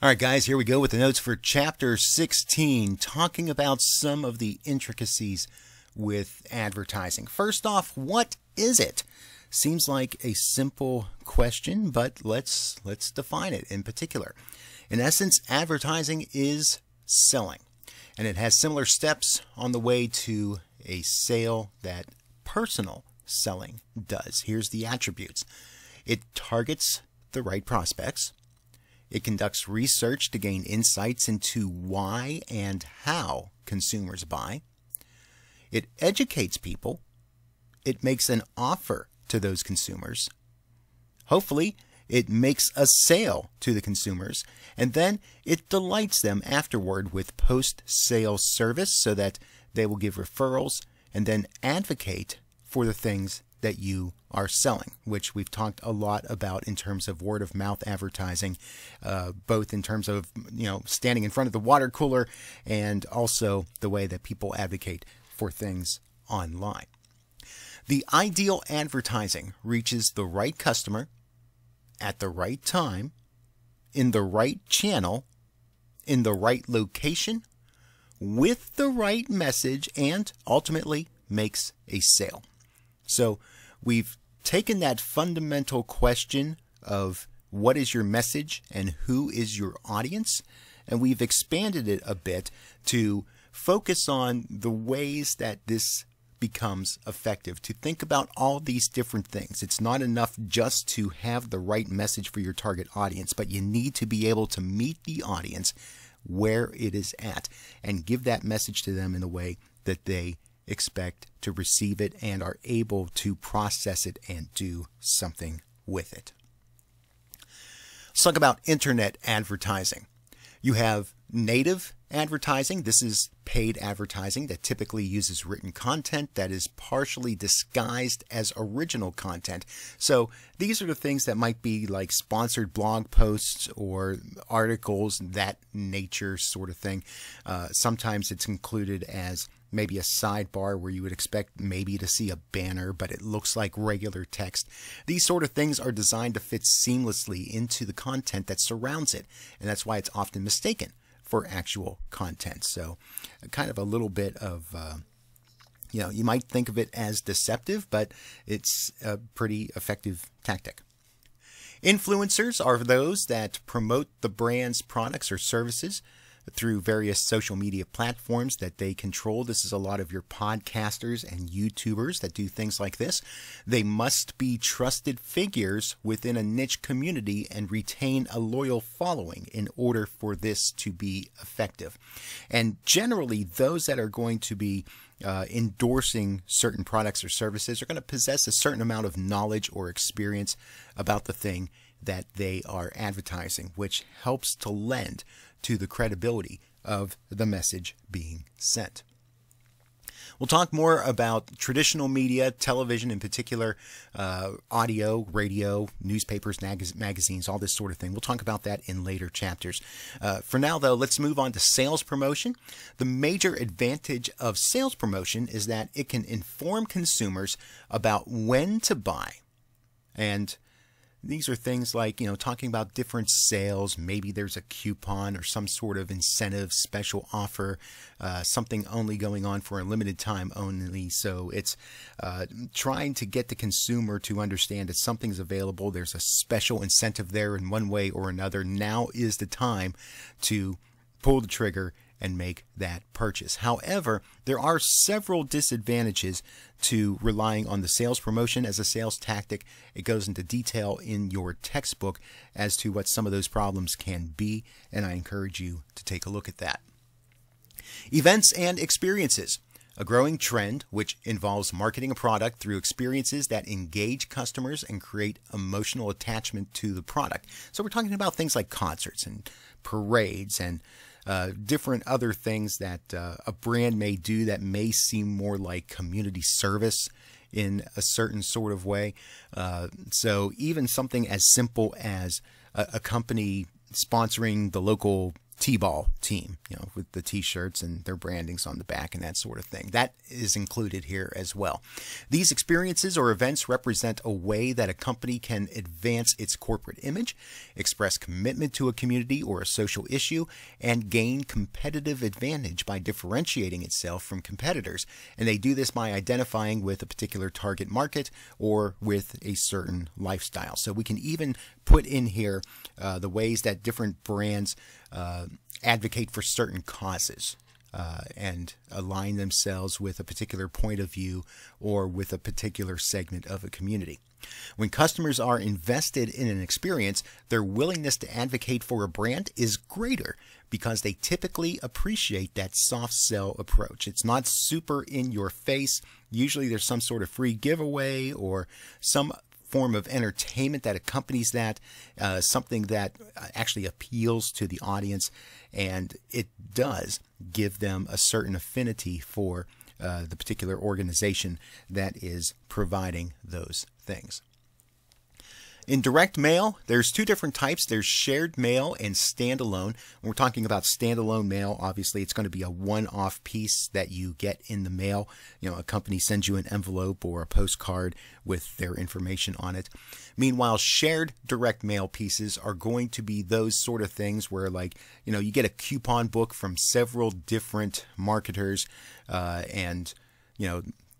All right, guys, here we go with the notes for Chapter 16, talking about some of the intricacies with advertising. First off, what is it? Seems like a simple question, but let's define it in particular. In essence, advertising is selling, and it has similar steps on the way to a sale that personal selling does. Here's the attributes. It targets the right prospects. It conducts research to gain insights into why and how consumers buy. It educates people. It makes an offer to those consumers. Hopefully, it makes a sale to the consumers, and then it delights them afterward with post-sale service so that they will give referrals and then advocate for the things that you are selling, which we've talked a lot about in terms of word of mouth advertising, both in terms of standing in front of the water cooler and also the way that people advocate for things online. The ideal advertising reaches the right customer at the right time, in the right channel, in the right location, with the right message, and ultimately makes a sale. So we've taken that fundamental question of what is your message and who is your audience, and we've expanded it a bit to focus on the ways that this becomes effective, to think about all these different things. It's not enough just to have the right message for your target audience, but you need to be able to meet the audience where it is at and give that message to them in a way that they expect to receive it and are able to process it and do something with it. Let's talk about internet advertising. You have native advertising. This is paid advertising that typically uses written content that is partially disguised as original content. So these are the things that might be like sponsored blog posts or articles, that nature sort of thing. Sometimes it's included as maybe a sidebar where you would expect maybe to see a banner, but it looks like regular text. These sort of things are designed to fit seamlessly into the content that surrounds it, and that's why it's often mistaken for actual content. So kind of a little bit of, you might think of it as deceptive, but it's a pretty effective tactic. Influencers are those that promote the brand's products or services through various social media platforms that they control. This is a lot of your podcasters and YouTubers that do things like this. They must be trusted figures within a niche community and retain a loyal following in order for this to be effective. And generally, those that are going to be endorsing certain products or services are going to possess a certain amount of knowledge or experience about the thing that they are advertising, which helps to lend to the credibility of the message being sent. We'll talk more about traditional media, television in particular, audio, radio, newspapers, magazines, all this sort of thing. We'll talk about that in later chapters. For now, though, let's move on to sales promotion. The major advantage of sales promotion is that it can inform consumers about when to buy. And these are things like, talking about different sales. Maybe there's a coupon or some sort of incentive, special offer, something only going on for a limited time only. So it's trying to get the consumer to understand that something's available. There's a special incentive there in one way or another. Now is the time to pull the trigger and make that purchase. However, there are several disadvantages to relying on the sales promotion as a sales tactic. It goes into detail in your textbook as to what some of those problems can be, and I encourage you to take a look at that. Events and experiences. A growing trend which involves marketing a product through experiences that engage customers and create emotional attachment to the product. So we're talking about things like concerts and parades and different other things that a brand may do that may seem more like community service in a certain sort of way. So even something as simple as a company sponsoring the local T-ball team, with the T-shirts and their brandings on the back and that sort of thing. That is included here as well. These experiences or events represent a way that a company can advance its corporate image, express commitment to a community or a social issue, and gain competitive advantage by differentiating itself from competitors. And they do this by identifying with a particular target market or with a certain lifestyle. So we can even put in here the ways that different brands advocate for certain causes and align themselves with a particular point of view or with a particular segment of a community. When customers are invested in an experience, their willingness to advocate for a brand is greater because they typically appreciate that soft sell approach. It's not super in your face. Usually there's some sort of free giveaway or some form of entertainment that accompanies that, something that actually appeals to the audience, and it does give them a certain affinity for the particular organization that is providing those things. In direct mail, there's two different types. There's shared mail and standalone. When we're talking about standalone mail, obviously it's going to be a one-off piece that you get in the mail. A company sends you an envelope or a postcard with their information on it. Meanwhile, shared direct mail pieces are going to be those sort of things where, like, you get a coupon book from several different marketers, and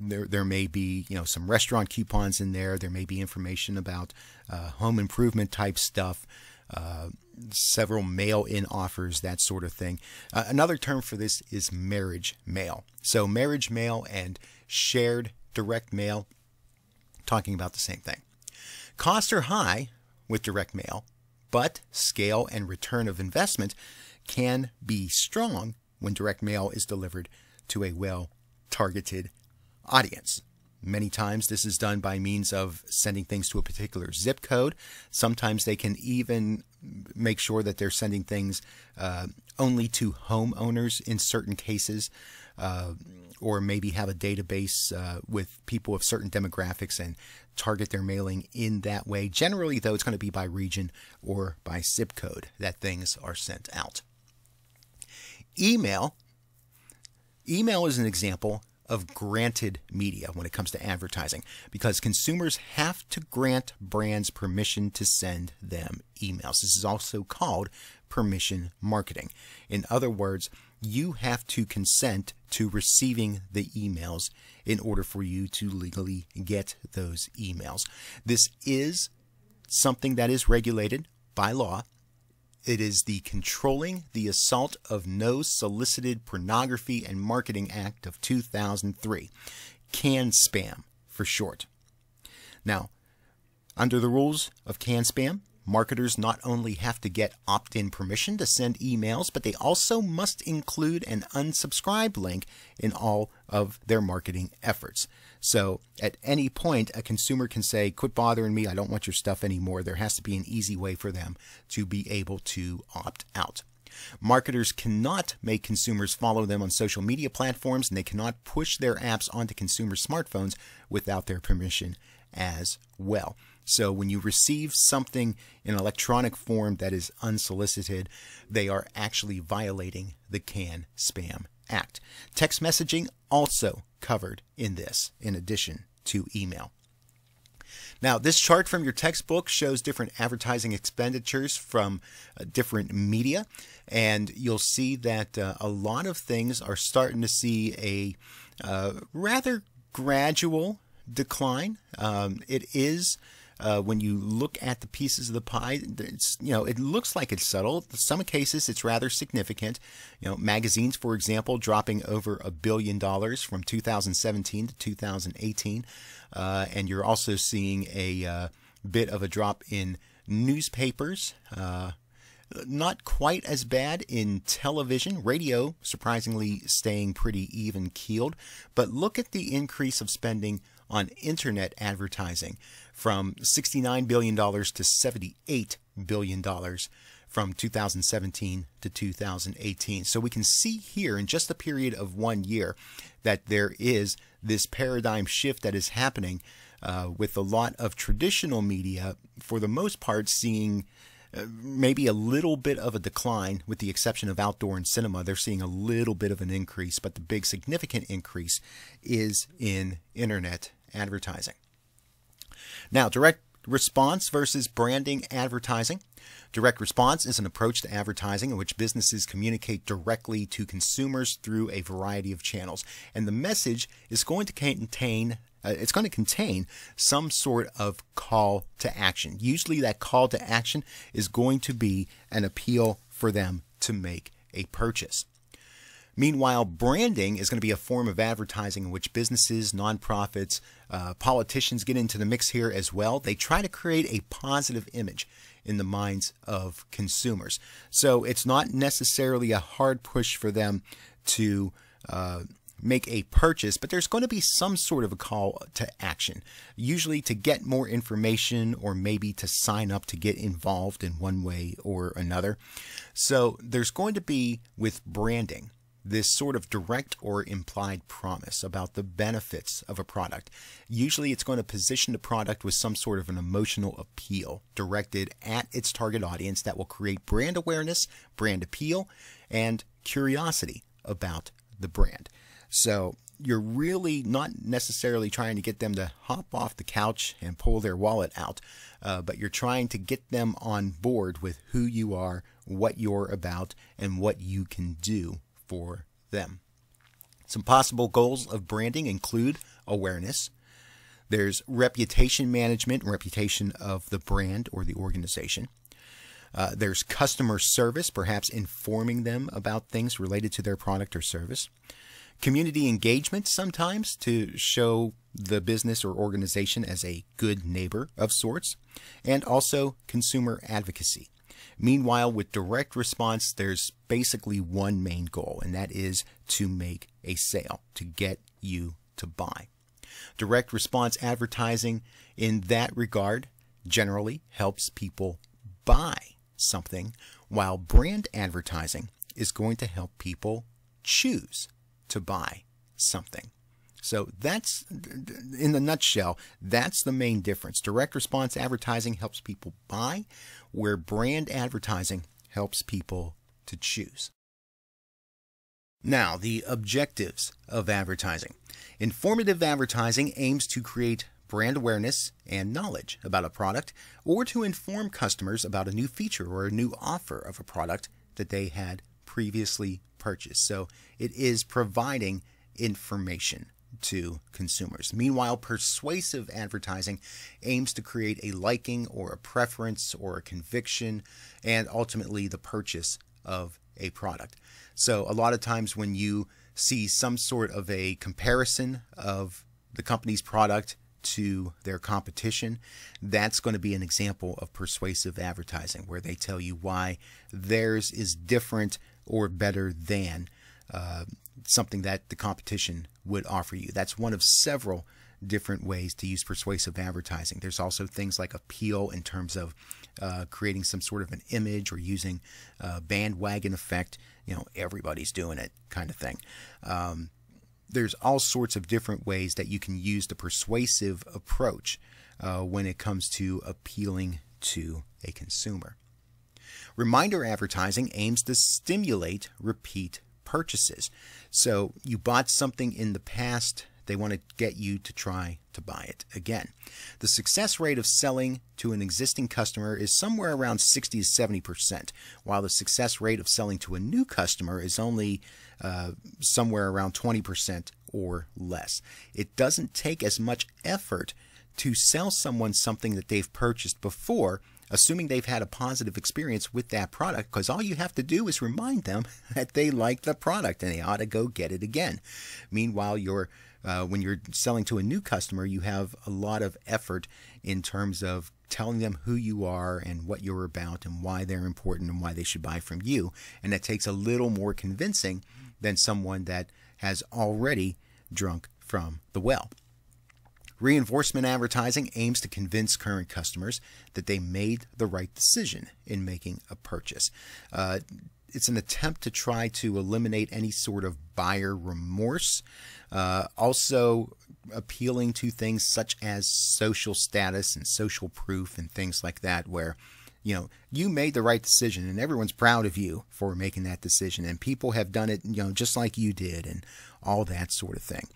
there may be some restaurant coupons in there. There may be information about home improvement type stuff, several mail-in offers, that sort of thing. Another term for this is marriage mail. So marriage mail and shared direct mail, talking about the same thing. Costs are high with direct mail, but scale and return of investment can be strong when direct mail is delivered to a well-targeted audience. Many times this is done by means of sending things to a particular zip code. Sometimes they can even make sure that they're sending things only to homeowners in certain cases, or maybe have a database with people of certain demographics and target their mailing in that way. Generally, though, it's going to be by region or by zip code that things are sent out. Email is an example of granted media when it comes to advertising, because consumers have to grant brands permission to send them emails. This is also called permission marketing. In other words, you have to consent to receiving the emails in order for you to legally get those emails. This is something that is regulated by law. It is the Controlling the Assault of No Solicited Pornography and Marketing Act of 2003, CAN-SPAM for short. Now, under the rules of CAN-SPAM, marketers not only have to get opt-in permission to send emails, but they also must include an unsubscribe link in all of their marketing efforts. So at any point, a consumer can say, quit bothering me, I don't want your stuff anymore. There has to be an easy way for them to be able to opt out. Marketers cannot make consumers follow them on social media platforms, and they cannot push their apps onto consumer smartphones without their permission as well. So when you receive something in electronic form that is unsolicited, they are actually violating the CAN-SPAM Act. Text messaging also covered in this, in addition to email. Now, this chart from your textbook shows different advertising expenditures from different media, and you'll see that a lot of things are starting to see a rather gradual decline. It is when you look at the pieces of the pie, it's, it looks like it's subtle. In some cases, it's rather significant. Magazines, for example, dropping over $1 billion from 2017 to 2018. And you're also seeing a bit of a drop in newspapers. Not quite as bad in television. Radio, surprisingly, staying pretty even-keeled. But look at the increase of spending on internet advertising from $69 billion to $78 billion from 2017 to 2018. So we can see here in just a period of 1 year that there is this paradigm shift that is happening with a lot of traditional media, for the most part, seeing maybe a little bit of a decline, with the exception of outdoor and cinema. They're seeing a little bit of an increase, but the big significant increase is in internet advertising. Now, direct response versus branding advertising. Direct response is an approach to advertising in which businesses communicate directly to consumers through a variety of channels, and the message is going to contain some sort of call to action. Usually that call to action is going to be an appeal for them to make a purchase. Meanwhile, branding is going to be a form of advertising in which businesses, nonprofits, politicians get into the mix here as well. They try to create a positive image in the minds of consumers. So it's not necessarily a hard push for them to make a purchase, but there's going to be some sort of a call to action, usually to get more information or maybe to sign up to get involved in one way or another. So there's going to be, with branding, this sort of direct or implied promise about the benefits of a product. Usually it's going to position the product with some sort of an emotional appeal directed at its target audience that will create brand awareness, brand appeal, and curiosity about the brand. So you're really not necessarily trying to get them to hop off the couch and pull their wallet out, but you're trying to get them on board with who you are, what you're about, and what you can do for them. Some possible goals of branding include awareness. There's reputation management, reputation of the brand or the organization. There's customer service, perhaps informing them about things related to their product or service. Community engagement, sometimes to show the business or organization as a good neighbor of sorts. And also consumer advocacy. Meanwhile, with direct response, there's basically one main goal, and that is to make a sale, to get you to buy. Direct response advertising in that regard generally helps people buy something, while brand advertising is going to help people choose to buy something. So that's, in the nutshell, that's the main difference. Direct response advertising helps people buy, where brand advertising helps people to choose. Now, the objectives of advertising. Informative advertising aims to create brand awareness and knowledge about a product, or to inform customers about a new feature or a new offer of a product that they had previously purchased. So it is providing information to consumers. Meanwhile, persuasive advertising aims to create a liking or a preference or a conviction and ultimately the purchase of a product. So a lot of times when you see some sort of a comparison of the company's product to their competition, that's going to be an example of persuasive advertising, where they tell you why theirs is different or better than something that the competition would offer you. That's one of several different ways to use persuasive advertising. There's also things like appeal in terms of creating some sort of an image or using bandwagon effect. You know, everybody's doing it kind of thing. There's all sorts of different ways that you can use the persuasive approach when it comes to appealing to a consumer. Reminder advertising aims to stimulate repeat purchases. So you bought something in the past, they want to get you to try to buy it again. The success rate of selling to an existing customer is somewhere around 60 to 70%, while the success rate of selling to a new customer is only somewhere around 20% or less. It doesn't take as much effort to sell someone something that they've purchased before, assuming they've had a positive experience with that product, because all you have to do is remind them that they like the product and they ought to go get it again. Meanwhile, when you're selling to a new customer, you have a lot of effort in terms of telling them who you are and what you're about and why they're important and why they should buy from you. And that takes a little more convincing than someone that has already drunk from the well. Reinforcement advertising aims to convince current customers that they made the right decision in making a purchase. It's an attempt to try to eliminate any sort of buyer remorse. Also appealing to things such as social status and social proof and things like that, where You made the right decision, and everyone's proud of you for making that decision, and people have done it, just like you did, and all that sort of thing.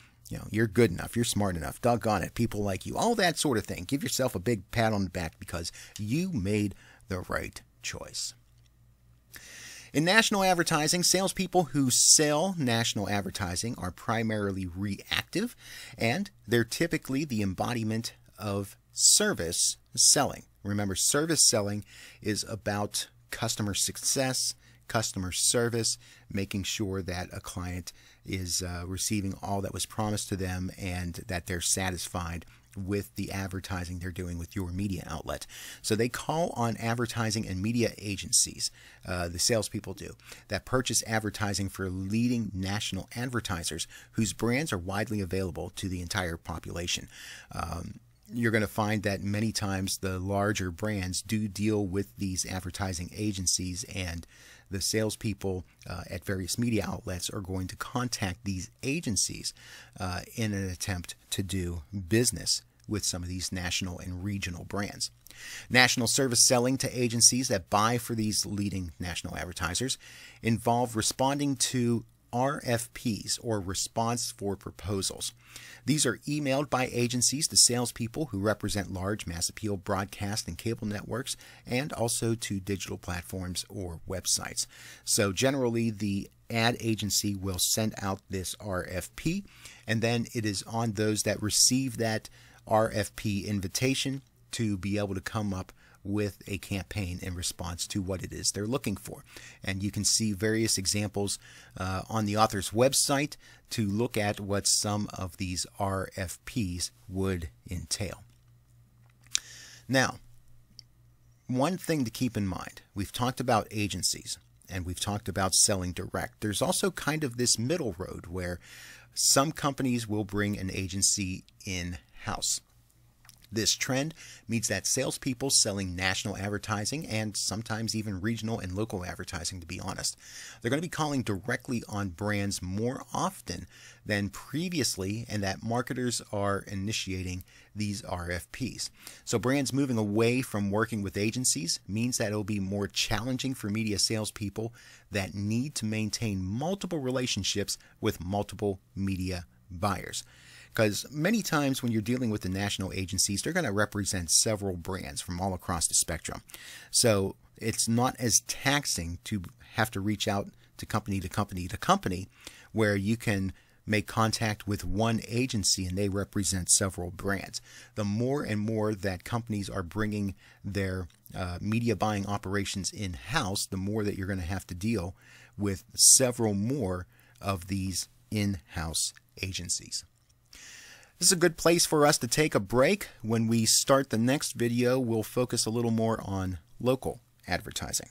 You're good enough, you're smart enough, doggone it, people like you, all that sort of thing. Give yourself a big pat on the back because you made the right choice. In national advertising, salespeople who sell national advertising are primarily reactive, and they're typically the embodiment of service selling. Remember, service selling is about customer success, customer service, making sure that a client is receiving all that was promised to them and that they're satisfied with the advertising they're doing with your media outlet. So they call on advertising and media agencies, the salespeople do, that purchase advertising for leading national advertisers whose brands are widely available to the entire population. You're going to find that many times the larger brands do deal with these advertising agencies, and the salespeople at various media outlets are going to contact these agencies in an attempt to do business with some of these national and regional brands. National service selling to agencies that buy for these leading national advertisers involve responding to RFPs, or response for proposals. These are emailed by agencies to salespeople who represent large mass appeal broadcast and cable networks, and also to digital platforms or websites. So generally, the ad agency will send out this RFP, and then it is on those that receive that RFP invitation to be able to come up with a campaign in response to what it is they're looking for. And you can see various examples on the author's website to look at what some of these RFPs would entail. Now, one thing to keep in mind, we've talked about agencies and we've talked about selling direct. There's also kind of this middle road where some companies will bring an agency in-house. This trend means that salespeople selling national advertising, and sometimes even regional and local advertising, to be honest, they're going to be calling directly on brands more often than previously, and that marketers are initiating these RFPs. So brands moving away from working with agencies means that it'll be more challenging for media salespeople that need to maintain multiple relationships with multiple media buyers. Because many times when you're dealing with the national agencies, they're going to represent several brands from all across the spectrum. So it's not as taxing to have to reach out to company to company to company, where you can make contact with one agency and they represent several brands. The more and more that companies are bringing their media buying operations in-house, the more that you're going to have to deal with several more of these in-house agencies. This is a good place for us to take a break. When we start the next video, we'll focus a little more on local advertising.